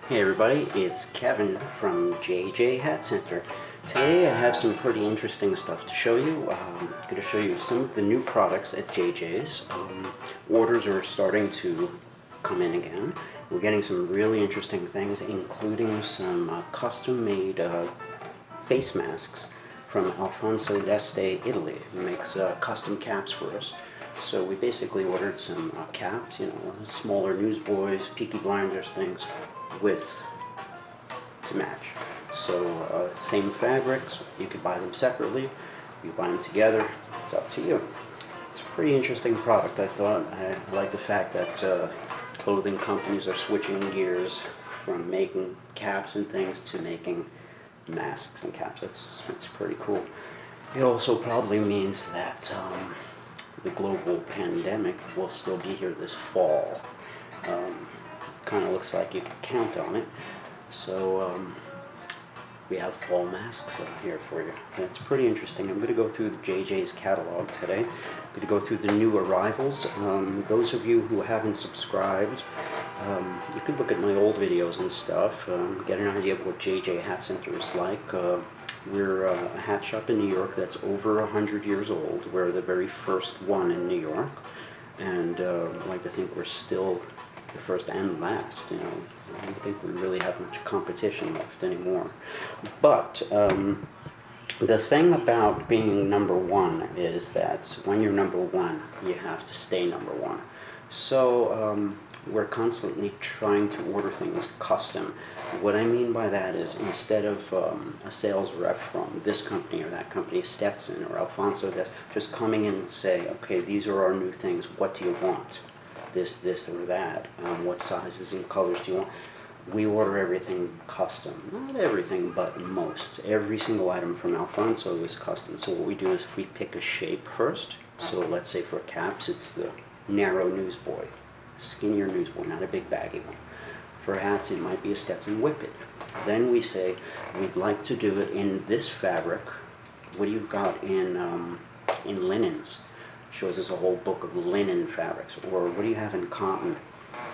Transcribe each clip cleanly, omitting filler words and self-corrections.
Hey everybody, it's Kevin from JJ Hat Center. Today I have some pretty interesting stuff to show you. I'm going to show you some of the new products at JJ's. Orders are starting to come in again. We're getting some really interesting things, including some custom-made face masks from Alfonso d'Este, Italy. He makes custom caps for us. So we basically ordered some caps, smaller newsboys, Peaky Blinders things with to match. So same fabrics, you could buy them separately, you buy them together, it's up to you. It's a pretty interesting product, I thought. I like the fact that clothing companies are switching gears from making caps and things to making masks and caps. It's pretty cool. It also probably means that the global pandemic will still be here this fall. Kind of looks like you can count on it. So we have fall masks here for you. And it's pretty interesting. I'm going to go through the JJ's catalog today. I'm going to go through the new arrivals. Those of you who haven't subscribed, you could look at my old videos and stuff, get an idea of what JJ Hat Center is like. We're a hat shop in New York that's over 100 years old. We're the very first one in New York, and I like to think we're still the first and last. I don't think we really have much competition left anymore. But the thing about being number one is that when you're number one, you have to stay number one. So we're constantly trying to order things custom. What I mean by that is, instead of a sales rep from this company or that company, Stetson or Alfonso, just coming in and say, okay, these are our new things, what do you want? This, or that, what sizes and colors do you want? We order everything custom. Not everything, but most. Every single item from Alfonso is custom. So what we do is we pick a shape first. So let's say for caps, it's the narrow newsboy, skinnier newsboy, not a big baggy one. For hats, it might be a Stetson Whippet. Then we say, we'd like to do it in this fabric. What do you got in linens? Shows us a whole book of linen fabrics. Or what do you have in cotton?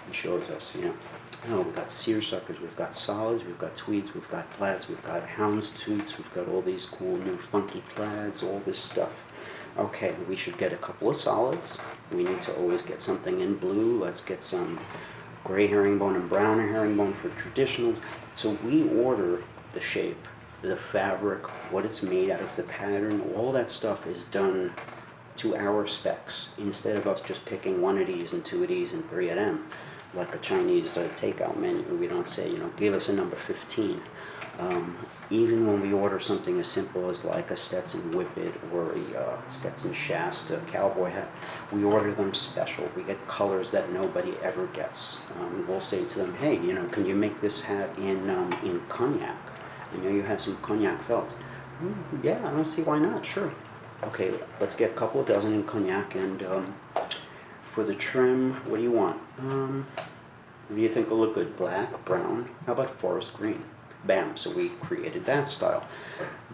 It shows us, we've got seersuckers, we've got solids, we've got tweeds, we've got plaids, we've got houndstooths, we've got all these cool new funky plaids, all this stuff. Okay, we should get a couple of solids. We need to always get something in blue. Let's get some gray herringbone and brown herringbone for traditionals. So we order the shape, the fabric, what it's made out of, the pattern, all that stuff is done to our specs, instead of us just picking one of these and two of these and three of them, like a Chinese takeout menu. We don't say, give us a number 15. Even when we order something as simple as like a Stetson Whippet or a Stetson Shasta cowboy hat, we order them special. We get colors that nobody ever gets. We'll say to them, hey, can you make this hat in cognac? I know you have some cognac felt. Yeah, I don't see why not, sure. Okay, let's get a couple of dozen in cognac, and for the trim, what do you want? What do you think will look good? Black, brown? How about forest green? Bam, so we created that style.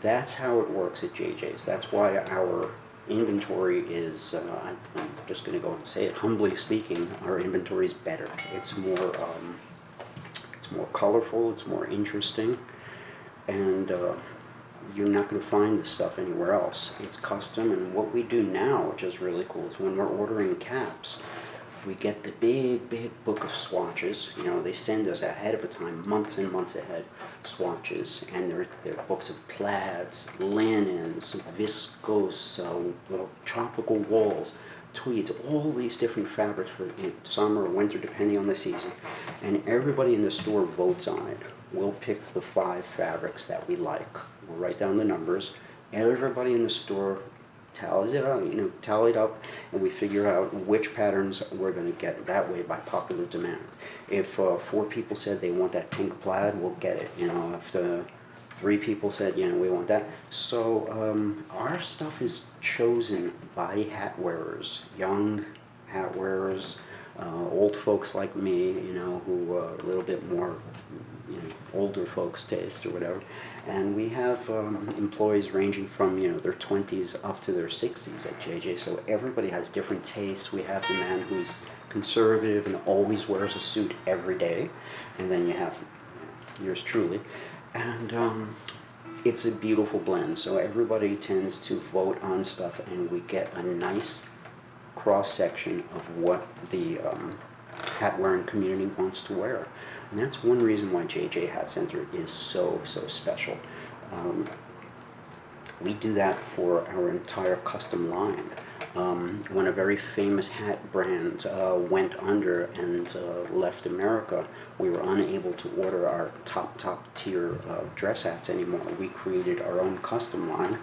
That's how it works at JJ's. That's why our inventory is, I'm just going to go and say it, humbly speaking, our inventory is better. It's more colorful, it's more interesting, and you're not going to find this stuff anywhere else. It's custom, and what we do now, which is really cool, is when we're ordering caps, we get the big book of swatches. They send us ahead of a time, months and months ahead, swatches, and they're books of plaids, linens, viscose, tropical wools, tweeds, all these different fabrics for summer or winter, depending on the season, and everybody in the store votes on it. We'll pick the 5 fabrics that we like. We'll write down the numbers. Everybody in the store tallies it out, tally it up, and we figure out which patterns we're going to get that way by popular demand. If 4 people said they want that pink plaid, we'll get it. If the 3 people said, we want that. So our stuff is chosen by hat wearers, young hat wearers, old folks like me, who are a little bit more, older folks' taste or whatever. And we have employees ranging from, their 20s up to their 60s at JJ. So everybody has different tastes. We have the man who's conservative and always wears a suit every day. And then you have yours truly. And it's a beautiful blend. So everybody tends to vote on stuff, and we get a nice cross-section of what the hat-wearing community wants to wear. And that's one reason why JJ Hat Center is so special. We do that for our entire custom line. When a very famous hat brand went under and left America, we were unable to order our top tier dress hats anymore. We created our own custom line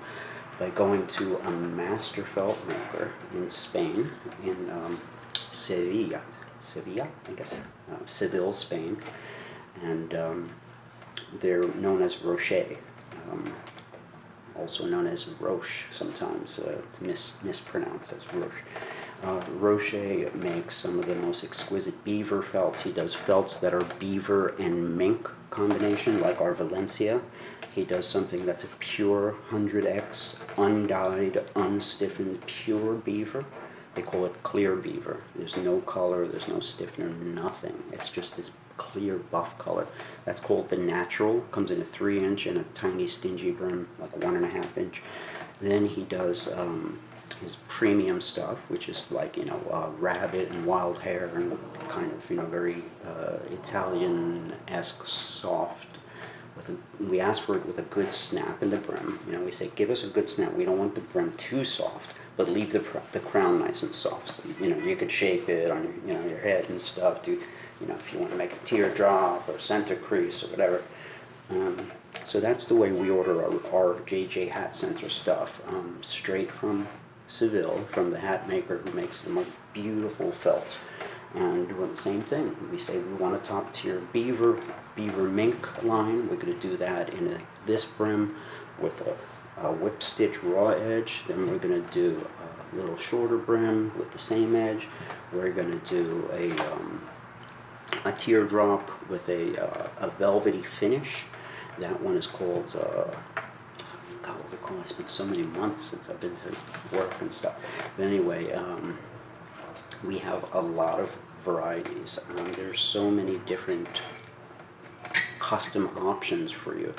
by going to a master felt maker in Spain, in Sevilla, I guess, Seville, Spain, and they're known as Rocher. Also known as Roche, sometimes mispronounced as Roche. Roche makes some of the most exquisite beaver felts. He does felts that are beaver and mink combination, like our Valencia. He does something that's a pure 100X, undyed, unstiffened, pure beaver. They call it clear beaver. There's no color, there's no stiffener, nothing. It's just this clear buff color. That's called the natural. Comes in a 3-inch and a tiny stingy brim, like 1.5 inch. Then he does his premium stuff, which is like, rabbit and wild hair and kind of, very Italian-esque soft. We ask for it with a good snap in the brim. We say, give us a good snap. We don't want the brim too soft, but leave the crown nice and soft. So, you could shape it on your head and stuff. If you want to make a teardrop or center crease or whatever. So that's the way we order our JJ Hat Center stuff, straight from Seville, from the hat maker who makes the most beautiful felt. And we're the same thing. We say we want a top tier beaver mink line. We're going to do that in this brim with a whip stitch raw edge. Then we're going to do a little shorter brim with the same edge. We're going to do a teardrop with a velvety finish. That one is called, God, what they call it? It's been so many months since I've been to work and stuff. But anyway, we have a lot of varieties. There's so many different custom options for you.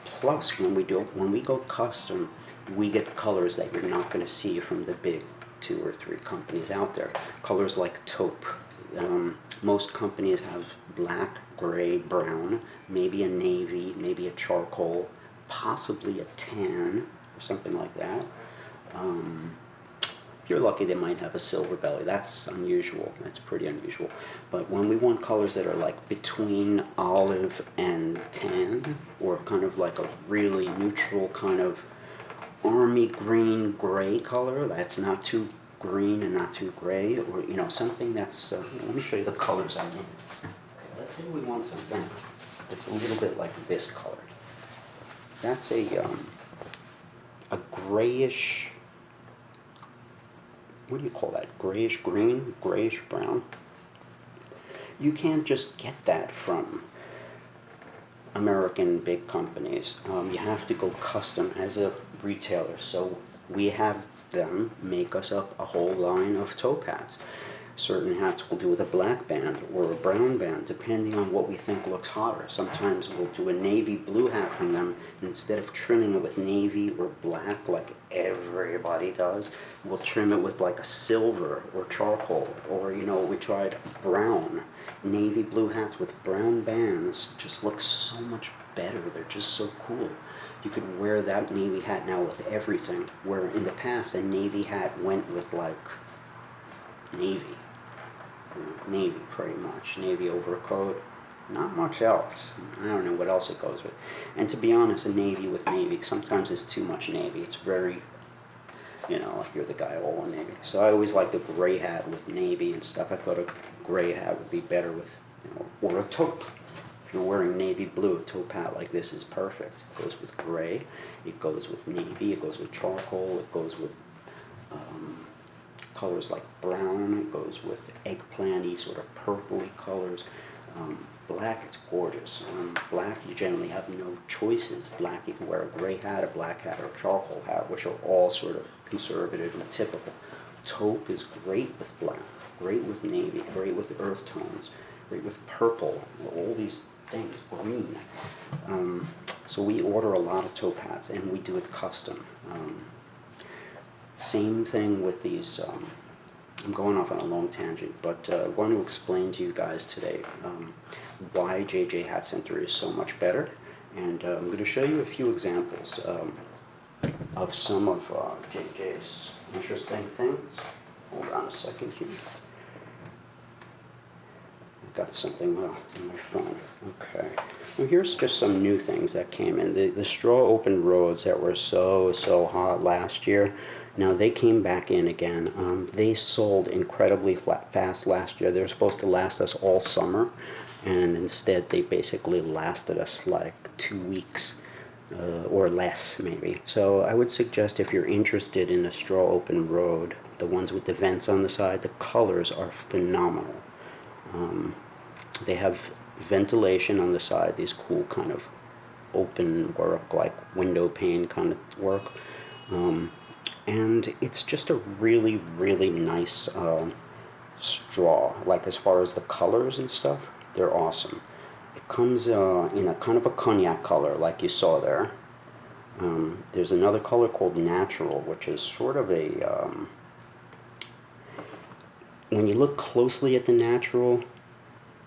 Plus, when we go custom, we get colors that you're not going to see from the big 2 or 3 companies out there. Colors like taupe. Most companies have black, gray, brown, maybe a navy, maybe a charcoal, possibly a tan or something like that. If you're lucky, they might have a silver belly. That's unusual. That's pretty unusual. But when we want colors that are like between olive and tan, or kind of like a really neutral kind of army green gray color, that's not too green and not too gray, or something that's let me show you the colors I mean. Okay, let's say we want something that's a little bit like this color. That's a grayish, what do you call that? Grayish green, grayish brown. You can't just get that from American big companies. You have to go custom as a retailer. So we have them make us up a whole line of taupe hats. Certain hats we'll do with a black band or a brown band, depending on what we think looks hotter. Sometimes we'll do a navy blue hat from them, and instead of trimming it with navy or black like everybody does, we'll trim it with like a silver or charcoal, or we tried brown. Navy blue hats with brown bands just look so much better. They're just so cool. You could wear that navy hat now with everything, where in the past a navy hat went with like navy pretty much, navy overcoat, not much else. I don't know what else it goes with. And to be honest, a navy with navy, sometimes it's too much navy. It's very, if you're the guy all in navy. So I always liked a gray hat with navy and stuff. I thought a gray hat would be better with, or a taupe. If you're wearing navy blue, a taupe hat like this is perfect. It goes with gray, it goes with navy, it goes with charcoal, it goes with colors like brown, it goes with eggplanty, sort of purpley colors. Black, it's gorgeous. Black, you generally have no choices. Black, you can wear a gray hat, a black hat, or a charcoal hat, which are all sort of conservative and typical. Taupe is great with black, great with navy, great with earth tones, great with purple, all these things, green. So we order a lot of taupe hats, and we do it custom. Same thing with these. I'm going off on a long tangent, but I want to explain to you guys today why JJ Hat Center is so much better. And I'm going to show you a few examples of some of JJ's interesting things. Hold on a second here. I've got something on my phone. Okay. Well, here's just some new things that came in. The straw open roads that were so hot last year, now they came back in again. They sold incredibly fast last year. They were supposed to last us all summer, and instead they basically lasted us like 2 weeks. Or less maybe. So I would suggest, if you're interested in a straw open road, the ones with the vents on the side, the colors are phenomenal. They have ventilation on the side, these cool kind of open work, like window pane kind of work. And it's just a really nice straw. Like, as far as the colors and stuff, they're awesome. It comes in a kind of a cognac color, like you saw there. There's another color called Natural, which is sort of a... when you look closely at the Natural,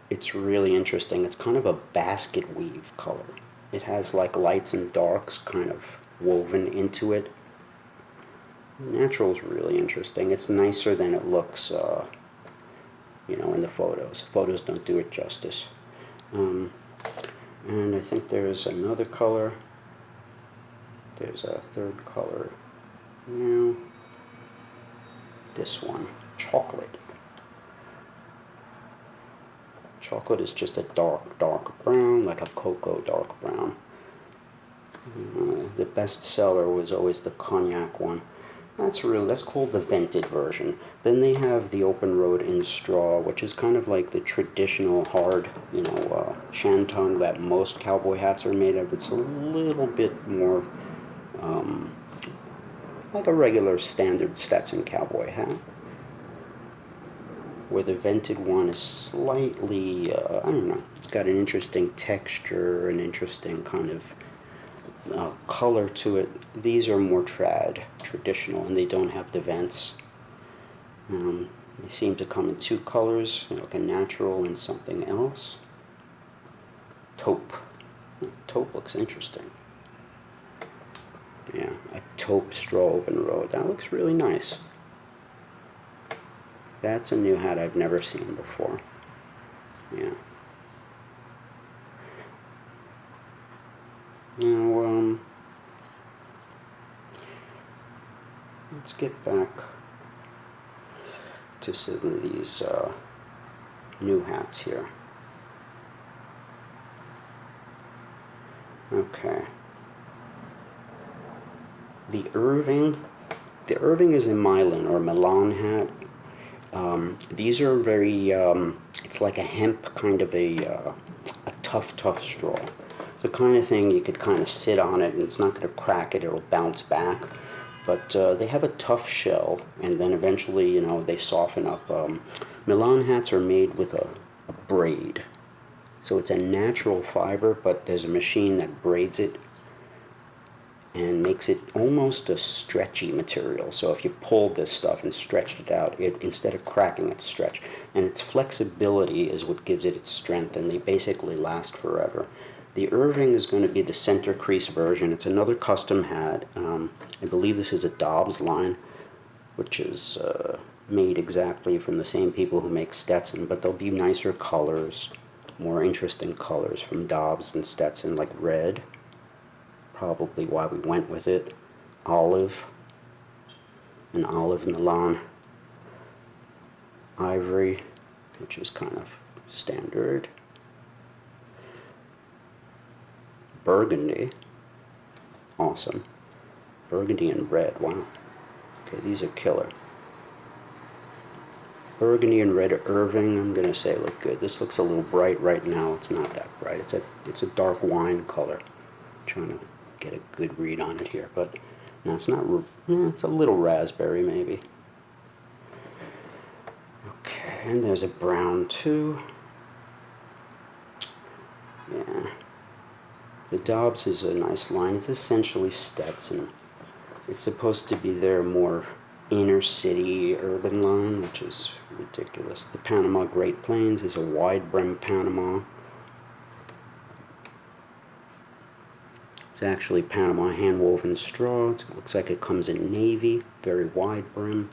it's really interesting. It's kind of a basket weave color. It has like lights and darks kind of woven into it. Natural is really interesting. It's nicer than it looks, in the photos. Photos don't do it justice. And I think there's another color. There's a third color. Now, this one, Chocolate. Chocolate is just a dark brown, like a cocoa dark brown. The best seller was always the cognac one. That's called the vented version. Then they have the open road in straw, which is kind of like the traditional hard, shantung that most cowboy hats are made of. It's a little bit more like a regular standard Stetson cowboy hat, where the vented one is slightly, it's got an interesting texture, an interesting kind of color to it. These are more traditional, and they don't have the vents. They seem to come in two colors, like a natural and something else. Taupe. Taupe looks interesting. Yeah, a taupe straw open road. That looks really nice. That's a new hat I've never seen before. Yeah. Now, let's get back to some of these new hats here. Okay. The Irving is a Milan hat. These are very, it's like a hemp kind of a tough straw. It's the kind of thing you could kind of sit on it and it's not going to crack it, it'll bounce back. But they have a tough shell, and then eventually, they soften up. Milan hats are made with a braid. So it's a natural fiber, but there's a machine that braids it and makes it almost a stretchy material. So if you pulled this stuff and stretched it out, instead of cracking, it's stretched. And its flexibility is what gives it its strength, and they basically last forever. The Irving is going to be the center crease version. It's another custom hat. I believe this is a Dobbs line, which is made exactly from the same people who make Stetson, but there'll be nicer colors, more interesting colors from Dobbs and Stetson, like red. Probably why we went with it. Olive, an olive Milan. Ivory, which is kind of standard. Burgundy, awesome. Burgundy and red, wow. Okay, these are killer. Burgundy and red Irving, I'm gonna say look good. This looks a little bright right now. It's not that bright. It's a dark wine color. I'm trying to get a good read on it here, but no, it's not. It's a little raspberry maybe. Okay, and there's a brown too. Yeah. The Dobbs is a nice line. It's essentially Stetson. It's supposed to be their more inner city urban line, which is ridiculous. The Panama Great Plains is a wide brim Panama. It's actually Panama hand-woven straw. It looks like it comes in navy, very wide brim.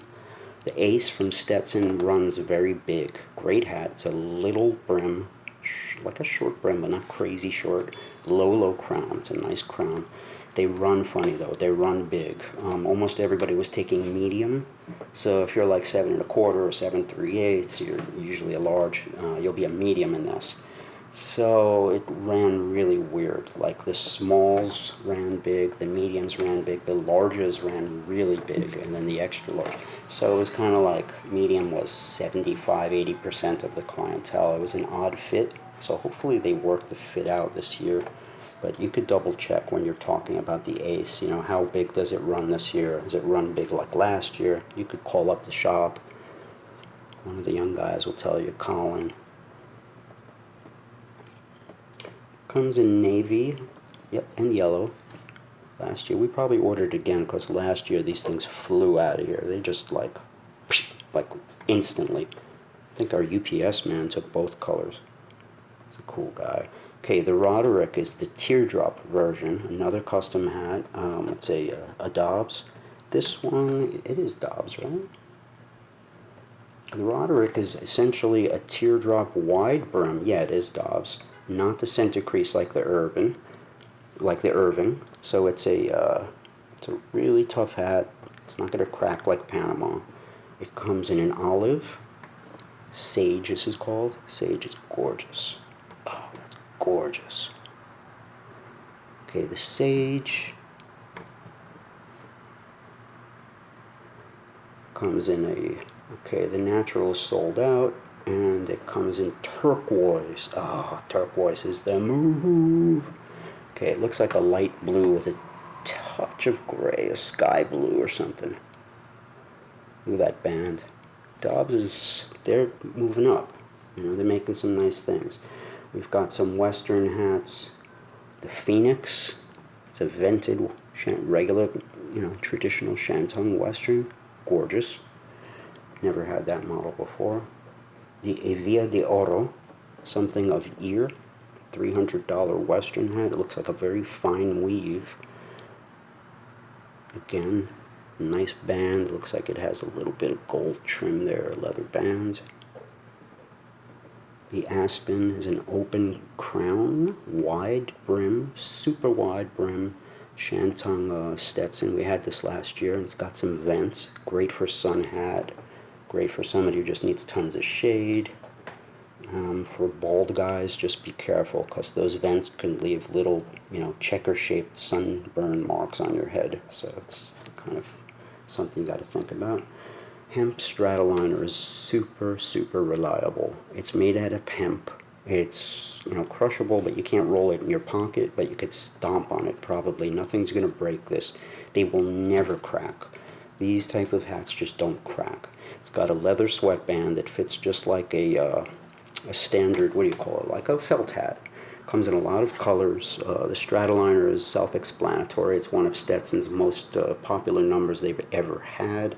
The Ace from Stetson runs very big. Great hat. It's a little brim, like a short brim, but not crazy short. Low crown. It's a nice crown. They run funny though. They run big. Almost everybody was taking medium. So if you're like 7 1/4 or 7 3/8, you're usually a large. You'll be a medium in this. So it ran really weird. Like the smalls ran big, the mediums ran big, the larges ran really big, and then the extra large. So it was kind of like medium was 75–80% of the clientele. It was an odd fit. So hopefully they work the fit out this year. But you could double check when you're talking about the Ace. You know, how big does it run this year? Does it run big like last year? You could call up the shop. One of the young guys will tell you, Colin. Comes in navy, yep, and yellow. Last year, we probably ordered again because last year these things flew out of here. They just like instantly. I think our UPS man took both colors. He's a cool guy. Okay, the Roderick is the teardrop version, another custom hat. It's a Dobbs. This one, it is Dobbs, right? The Roderick is essentially a teardrop wide brim. Yeah, it is Dobbs. Not the center crease like the Irving. So it's a really tough hat. It's not going to crack like Panama. It comes in an olive. Sage, this is called. Sage is gorgeous. Oh, that's gorgeous. Okay, the Sage comes in okay, the natural is sold out, and it comes in turquoise. Oh, turquoise is the move. Okay, it looks like a light blue with a touch of gray, a sky blue or something. Look at that band. Dobbs they're moving up. You know, they're making some nice things. We've got some Western hats. The Phoenix, it's a vented, regular, traditional Shantung Western. Gorgeous. Never had that model before. The Evia de Oro, something of ear, $300 Western hat. It looks like a very fine weave. Again, nice band. Looks like it has a little bit of gold trim there, leather band. The Aspen is an open crown, wide brim, super wide brim, Shantung Stetson. We had this last year, and it's got some vents. Great for sun hat. Great for somebody who just needs tons of shade. For bald guys, just be careful because those vents can leave little, checker-shaped sunburn marks on your head. So it's kind of something you got to think about. Hemp Stratoliner is super, super reliable. It's made out of hemp. It's, crushable, but you can't roll it in your pocket, but you could stomp on it probably. Nothing's going to break this. They will never crack. These type of hats just don't crack. It's got a leather sweatband that fits just like a standard, like a felt hat. Comes in a lot of colors. The Stratoliner is self-explanatory. It's one of Stetson's most popular numbers they've ever had.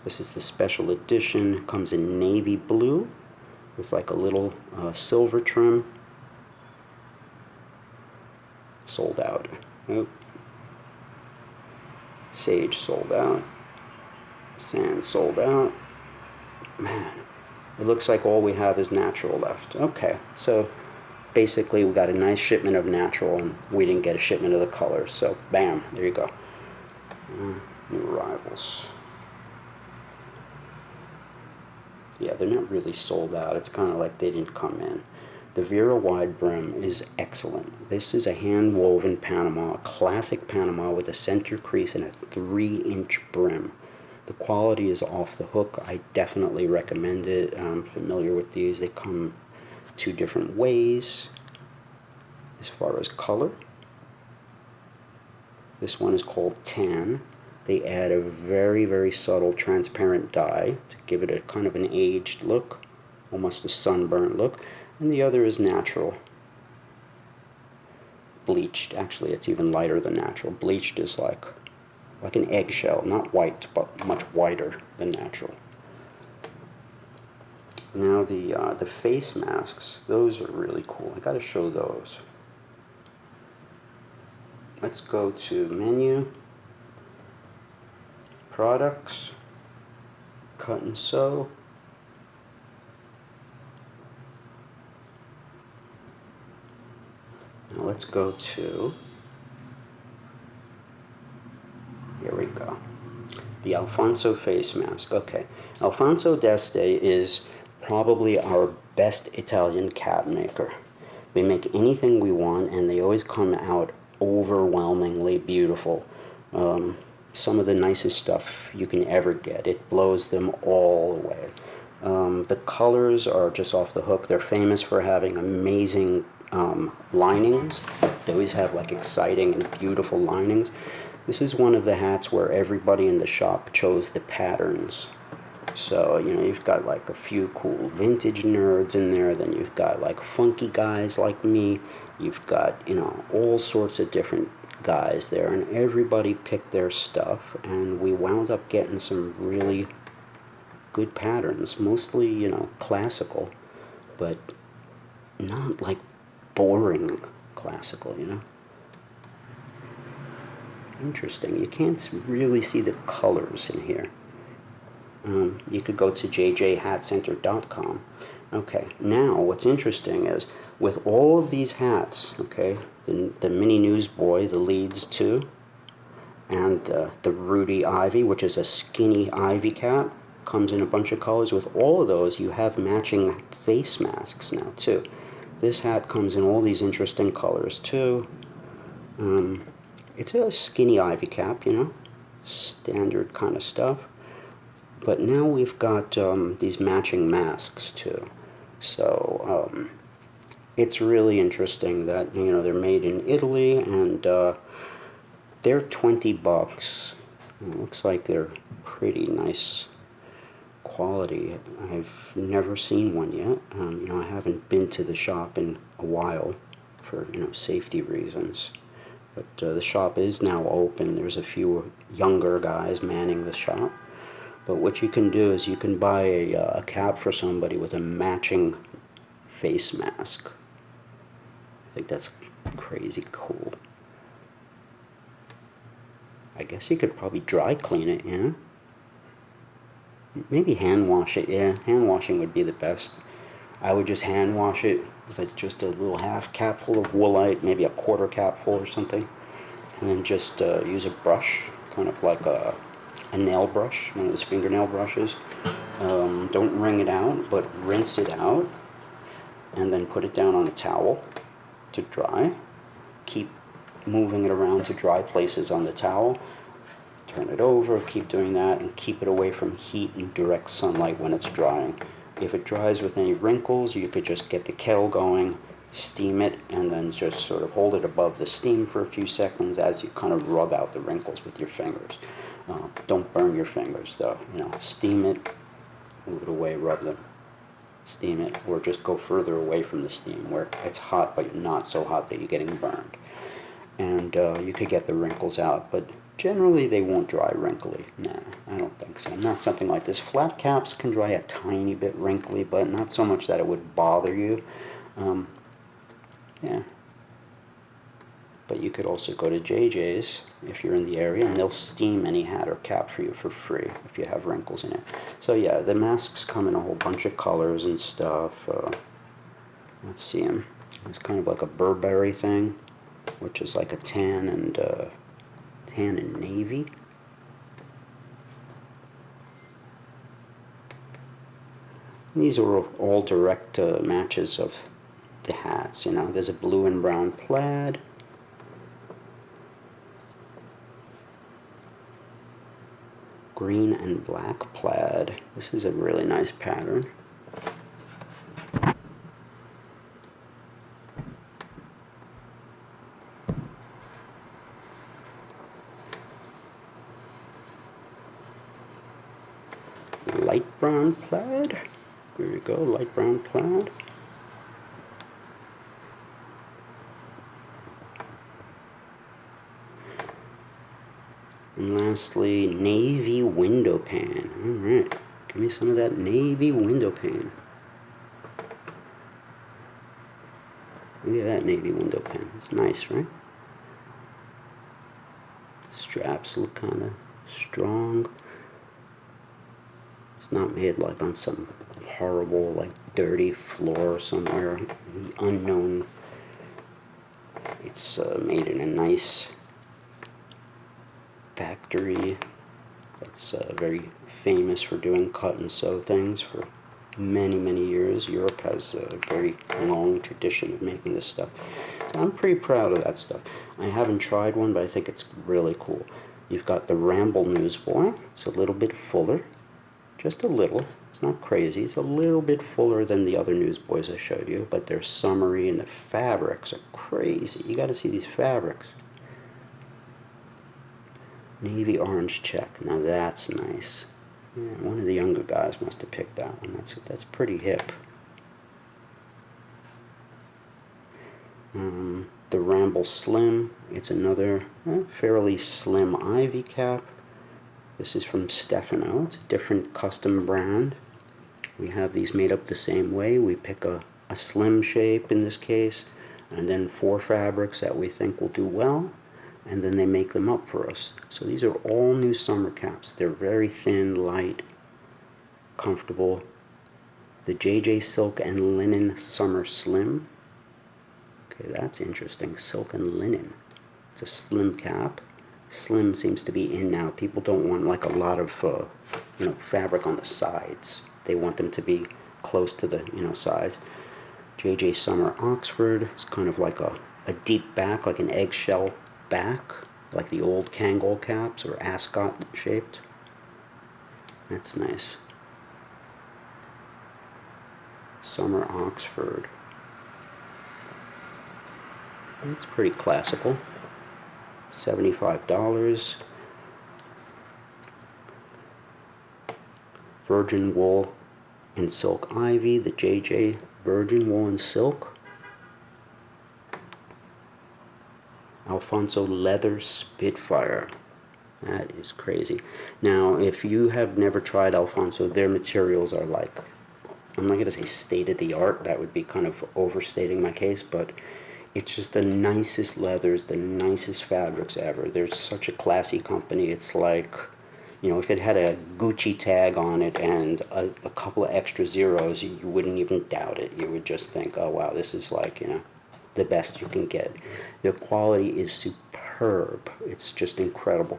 This is the special edition. Comes in navy blue with like a little silver trim. Sold out. Oh. Sage sold out. Sand sold out. Man, it looks like all we have is natural left. Okay, so basically we got a nice shipment of natural and we didn't get a shipment of the colors. So bam, there you go. New arrivals. Yeah, they're not really sold out. It's kind of like they didn't come in. The Vera wide brim is excellent. This is a hand-woven Panama, a classic Panama with a center crease and a 3-inch brim. The quality is off the hook. I definitely recommend it. I'm familiar with these. They come 2 different ways as far as color. This one is called tan. They add a very, very subtle transparent dye to give it a kind of an aged look, almost a sunburnt look, and the other is natural. bleached. Actually, it's even lighter than natural. Bleached is like an eggshell, not white, but much whiter than natural. Now the face masks, those are really cool. I gotta show those. Let's go to menu, products, cut and sew. Now let's go to, here we go, the Alfonso face mask. Okay, Alfonso d'Este is probably our best Italian cat maker. They make anything we want, and they always come out overwhelmingly beautiful. Some of the nicest stuff you can ever get. It blows them all away. The colors are just off the hook. They're famous for having amazing linings. They always have like exciting and beautiful linings. This is one of the hats where everybody in the shop chose the patterns. So, you know, you've got like a few cool vintage nerds in there, then you've got like funky guys like me, you've got, you know, all sorts of different guys there, and everybody picked their stuff, and we wound up getting some really good patterns, mostly, you know, classical, but not like boring classical, you know. Interesting, you can't really see the colors in here. You could go to jjhatcenter.com. Okay, now what's interesting is with all of these hats, okay, the mini newsboy, the Leeds 2, and the Rudy Ivy, which is a skinny ivy cap, comes in a bunch of colors. With all of those, you have matching face masks now too. This hat comes in all these interesting colors too. It's a skinny ivy cap, you know, standard kind of stuff. But now we've got these matching masks too. So it's really interesting that, you know, they're made in Italy, and they're $20. It looks like they're pretty nice quality. I've never seen one yet. You know, I haven't been to the shop in a while for, you know, safety reasons. But the shop is now open. There's a few younger guys manning the shop. But what you can do is you can buy a cap for somebody with a matching face mask. I think that's crazy cool. I guess you could probably dry clean it, yeah? Maybe hand wash it, yeah. Hand washing would be the best. I would just hand wash it with just a little half cap full of woolite, maybe a quarter cap full or something. And then just use a brush, kind of like a nail brush, one of those fingernail brushes. Don't wring it out, but rinse it out, and then put it down on a towel to dry. Keep moving it around to dry places on the towel. Turn it over, keep doing that, and keep it away from heat and direct sunlight when it's drying. If it dries with any wrinkles, you could just get the kettle going, steam it, and then just sort of hold it above the steam for a few seconds as you kind of rub out the wrinkles with your fingers. Don't burn your fingers though, you know, steam it, move it away, rub them, steam it, or just go further away from the steam where it's hot but not so hot that you're getting burned. And you could get the wrinkles out, but generally they won't dry wrinkly. Nah, I don't think so. Not something like this. Flat caps can dry a tiny bit wrinkly, but not so much that it would bother you. Yeah. But you could also go to JJ's if you're in the area, and they'll steam any hat or cap for you for free if you have wrinkles in it. So yeah, the masks come in a whole bunch of colors and stuff. Let's see them. It's kind of like a Burberry thing, which is like a tan and navy. These are all direct matches of the hats. You know, there's a blue and brown plaid. Green and black plaid. This is a really nice pattern. Light brown plaid. There you go, light brown plaid. And lastly, navy window pane. Alright, give me some of that navy window pane. Look at that navy window pane. It's nice, right? Straps look kind of strong. It's not made like on some horrible, like dirty floor somewhere, the unknown. It's made in a nice factory that's very famous for doing cut and sew things for many, many years. Europe has a very long tradition of making this stuff. So I'm pretty proud of that stuff. I haven't tried one, but I think it's really cool. You've got the Ramble Newsboy. It's a little bit fuller. Just a little. It's not crazy. It's a little bit fuller than the other newsboys I showed you, but they're summery and the fabrics are crazy. You got to see these fabrics. Navy orange check. Now that's nice. Yeah, one of the younger guys must have picked that one. That's pretty hip. The Ramble Slim. It's another fairly slim ivy cap. This is from Stefano. It's a different custom brand. We have these made up the same way. We pick a slim shape in this case, and then 4 fabrics that we think will do well, and then they make them up for us. So these are all new summer caps. They're very thin, light, comfortable. The JJ Silk and Linen Summer Slim. Okay, that's interesting. Silk and linen. It's a slim cap. Slim seems to be in now. People don't want like a lot of fabric on the sides. They want them to be close to the sides. JJ Summer Oxford. It's kind of like a deep back, like an eggshell back, like the old Kangol caps or ascot shaped. That's nice. Summer Oxford. It's pretty classical. $75. Virgin Wool and Silk Ivy, the JJ Virgin Wool and Silk. Alfonso Leather Spitfire. That is crazy. Now, if you have never tried Alfonso, their materials are like, I'm not going to say state of the art, that would be kind of overstating my case, but it's just the nicest leathers, the nicest fabrics ever. They're such a classy company. It's like, if it had a Gucci tag on it and a couple of extra zeros, you wouldn't even doubt it. You would just think, oh wow, this is like, the best you can get. The quality is superb. It's just incredible.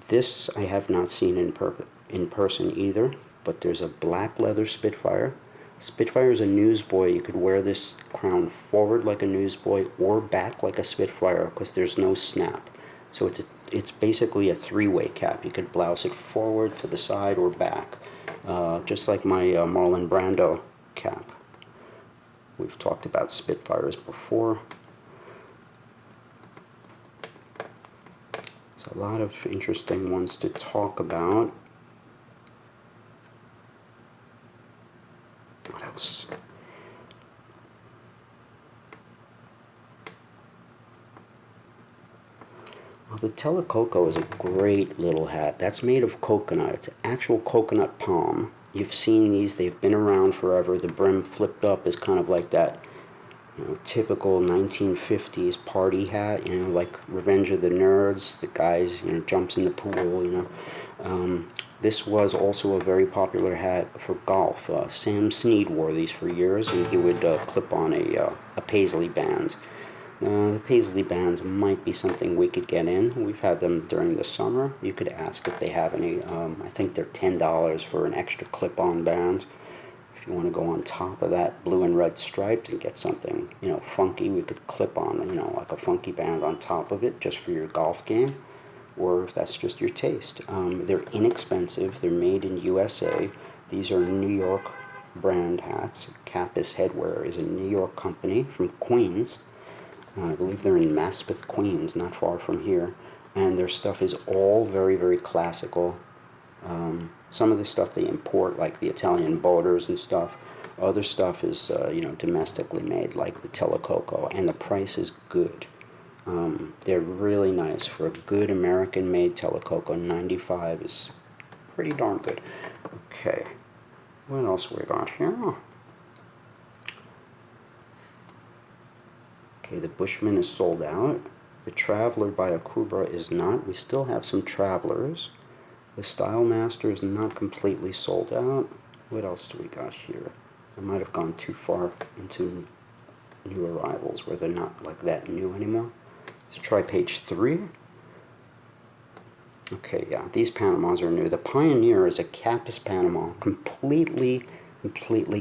This I have not seen in person either, but there's a black leather Spitfire. Spitfire is a newsboy. You could wear this crown forward like a newsboy or back like a Spitfire because there's no snap. So it's basically a 3-way cap. You could blouse it forward, to the side, or back, just like my Marlon Brando cap. We've talked about Spitfires before. There's a lot of interesting ones to talk about. What else? Well, the Telecoco is a great little hat. That's made of coconut. It's actual coconut palm. You've seen these. They've been around forever. The brim flipped up is kind of like that, typical 1950s party hat. Like Revenge of the Nerds. The guys, jumps in the pool. This was also a very popular hat for golf. Sam Snead wore these for years, and he would clip on a paisley band. The paisley bands might be something we could get in. We've had them during the summer. You could ask if they have any. I think they're $10 for an extra clip-on band. If you want to go on top of that blue and red striped and get something, funky, we could clip on, like a funky band on top of it just for your golf game. Or if that's just your taste. They're inexpensive. They're made in USA. These are New York brand hats. Capus Headwear is a New York company from Queens. I believe they're in Maspeth, Queens, not far from here. And their stuff is all very, very classical. Some of the stuff they import, like the Italian borders and stuff. Other stuff is, domestically made, like the Telecoco. And the price is good. They're really nice for a good American-made Telecoco. 95 is pretty darn good. Okay, what else we got here? Okay, the Bushman is sold out. The Traveler by Akubra is not. We still have some Travelers. The Style Master is not completely sold out. What else do we got here? I might have gone too far into new arrivals where they're not like that new anymore. Let's try page 3. Okay, yeah, these Panamas are new. The Pioneer is a Capus Panama, completely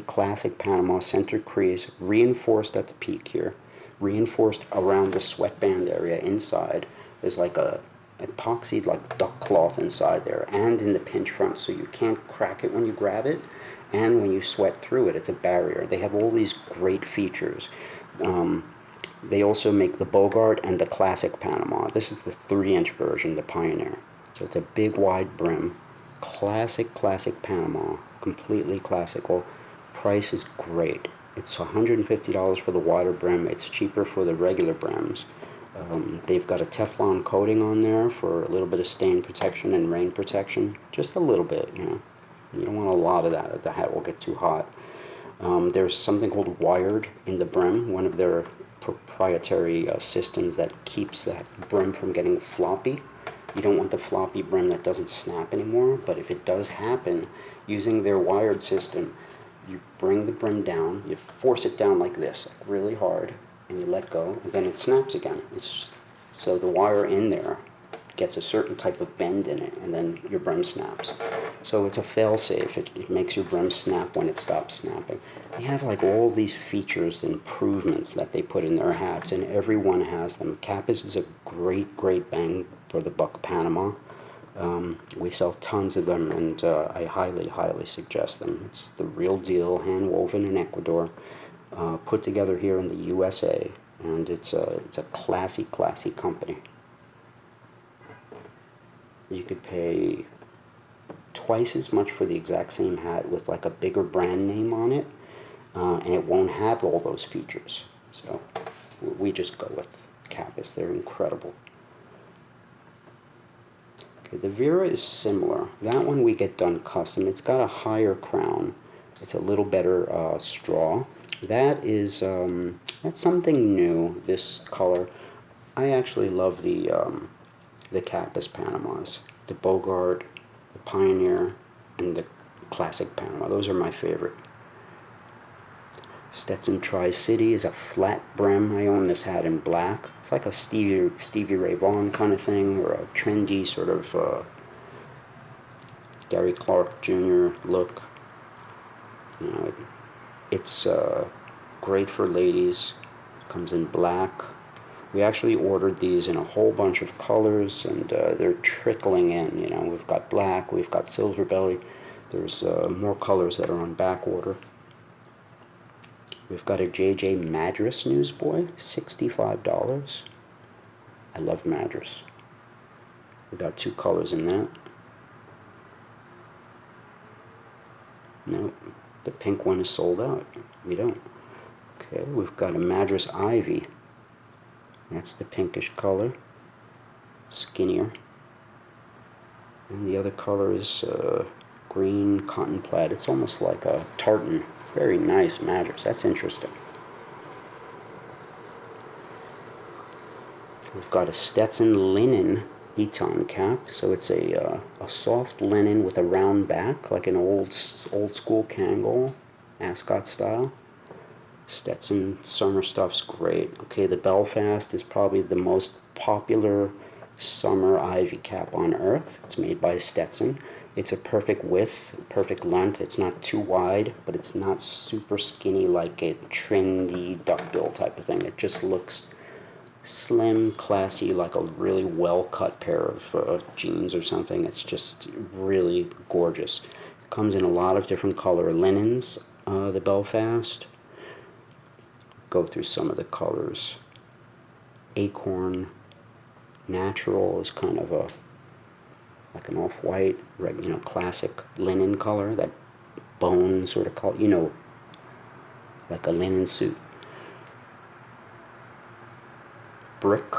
classic Panama, center crease, reinforced at the peak here, reinforced around the sweatband area inside. There's like a epoxied like duck cloth inside there, and in the pinch front, so you can't crack it when you grab it, and when you sweat through it, it's a barrier. They have all these great features. They also make the Bogart and the Classic Panama. This is the 3-inch version, the Pioneer. So it's a big wide brim, classic Panama, completely classical. Price is great. It's $150 for the wider brim. It's cheaper for the regular brims. They've got a Teflon coating on there for a little bit of stain protection and rain protection. Just a little bit, you know. You don't want a lot of that, or the hat will get too hot. There's something called wired in the brim, one of their proprietary systems that keeps that brim from getting floppy. You don't want the floppy brim that doesn't snap anymore, but if it does happen, using their wired system, you bring the brim down, you force it down like this, like really hard, and you let go, and then it snaps again. So the wire in there gets a certain type of bend in it, and then your brim snaps. So it's a fail-safe. It makes your brim snap when it stops snapping. They have like all these features and improvements that they put in their hats, and everyone has them. Capus is a great bang for the buck Panama. We sell tons of them, and I highly suggest them. It's the real deal, hand-woven in Ecuador, put together here in the USA, and it's a classy company. You could pay twice as much for the exact same hat with like a bigger brand name on it, and it won't have all those features. So we just go with Capus. They're incredible. Okay, the Vera is similar. That one we get done custom. It's got a higher crown. It's a little better straw. That is that's something new. This color. I actually love the Capus Panamas, the Bogart, the Pioneer, and the Classic Panama. Those are my favorite. Stetson Tri-City is a flat brim. I own this hat in black. It's like a Stevie Ray Vaughan kind of thing, or a trendy sort of Gary Clark Jr. look. You know, it's great for ladies. Comes in black. We actually ordered these in a whole bunch of colors, and they're trickling in. You know, we've got black, we've got silver belly. There's more colors that are on back order. We've got a JJ Madras Newsboy, $65. I love Madras. We got 2 colors in that. Nope, the pink one is sold out. We don't. Okay, we've got a Madras Ivy. That's the pinkish color, skinnier. And the other color is green cotton plaid. It's almost like a tartan. Very nice Madras. That's interesting. We've got a Stetson linen Eton cap. So it's a soft linen with a round back, like an old school Kangol, Ascot style. Stetson summer stuff's great. Okay, the Belfast is probably the most popular summer ivy cap on earth. It's made by Stetson. It's a perfect width, perfect length. It's not too wide, but it's not super skinny like a trendy duckbill type of thing. It just looks slim, classy, like a really well-cut pair of jeans or something. It's just really gorgeous. It comes in a lot of different color linens, the Belfast. Go through some of the colors. Acorn, natural is kind of like an off-white, you know, classic linen color, that bone sort of color, you know, like a linen suit. Brick,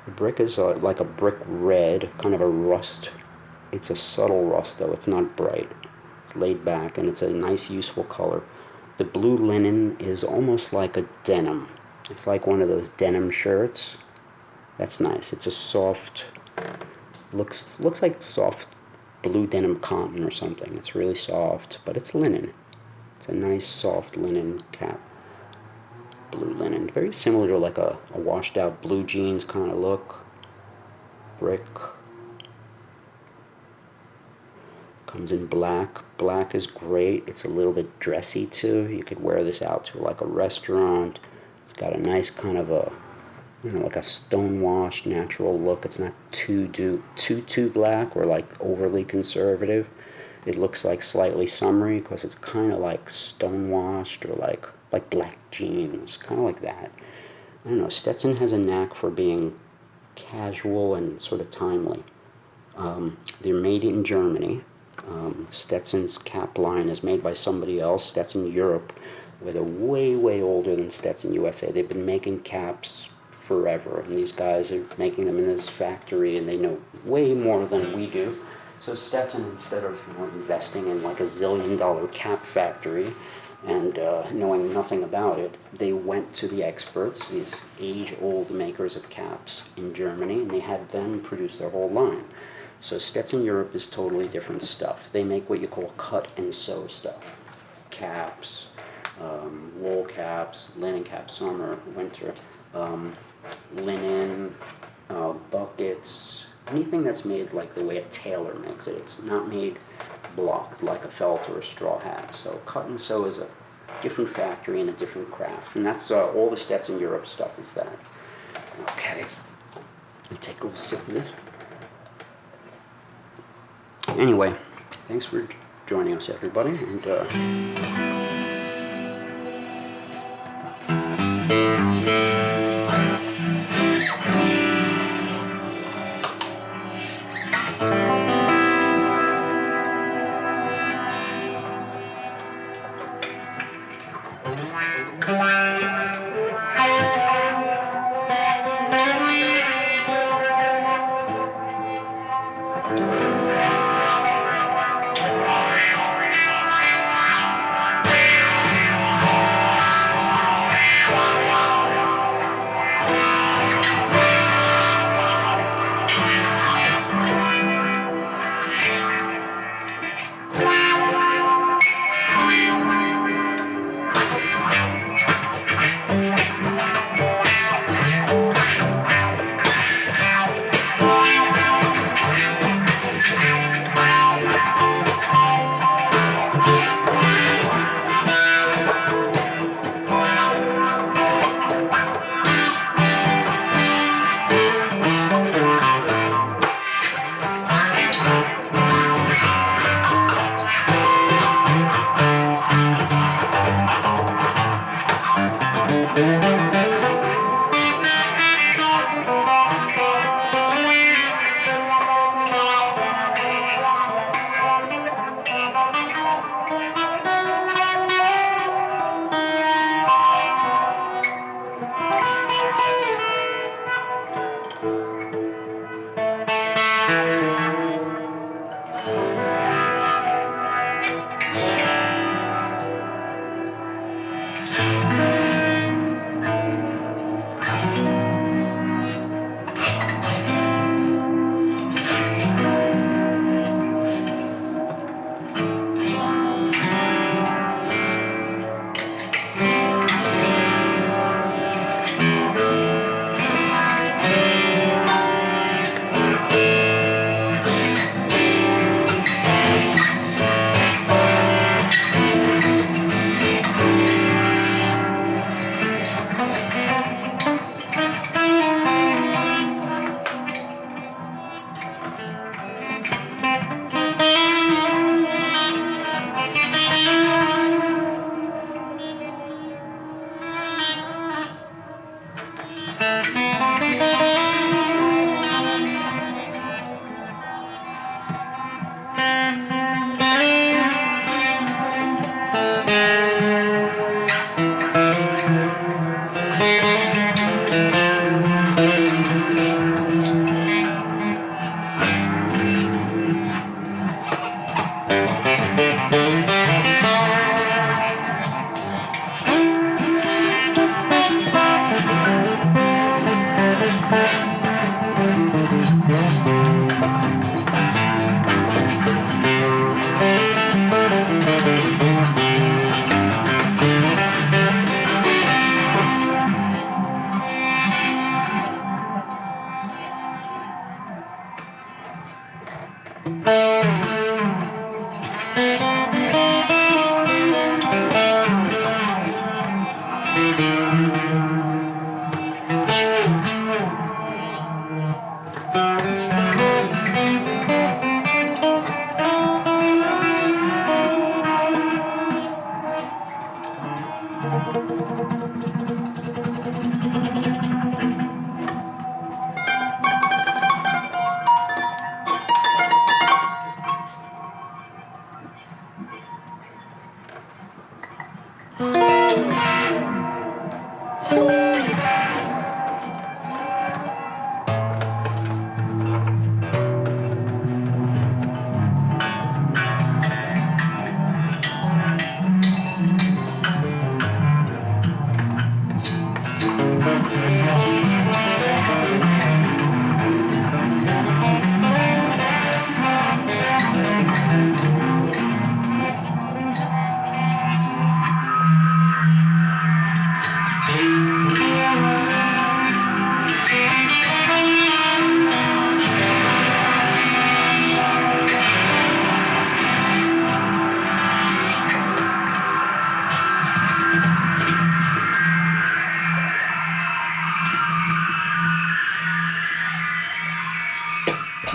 The brick is like a brick red, kind of a rust. It's a subtle rust though, it's not bright. It's laid back and it's a nice useful color. The blue linen is almost like a denim. It's like one of those denim shirts. That's nice. It's a soft, looks like soft blue denim cotton or something. It's really soft, but it's linen. It's a nice soft linen cap. Blue linen, very similar to like a washed out blue jeans kind of look. Brick. Comes in black. Black is great. It's a little bit dressy too. You could wear this out to like a restaurant. It's got a nice kind of a, like a stonewashed natural look. It's not too black or like overly conservative. It looks like slightly summery because it's kind of like stonewashed or like black jeans, kind of like that. I don't know. Stetson has a knack for being casual and sort of timely. They're made in Germany. Stetson's cap line is made by somebody else, Stetson Europe, where they're way older than Stetson USA. They've been making caps forever, and these guys are making them in this factory, and they know way more than we do. So Stetson, instead of investing in like $1 zillion cap factory and knowing nothing about it, they went to the experts, these age-old makers of caps in Germany, and they had them produce their whole line. So Stetson Europe is totally different stuff. They make what you call cut and sew stuff. Caps, wool caps, linen caps, summer, winter, linen, buckets, anything that's made like the way a tailor makes it. It's not made blocked like a felt or a straw hat. So cut and sew is a different factory and a different craft. And that's all the Stetson Europe stuff is that. Okay, I'll take a little sip of this. Anyway, thanks for joining us, everybody, and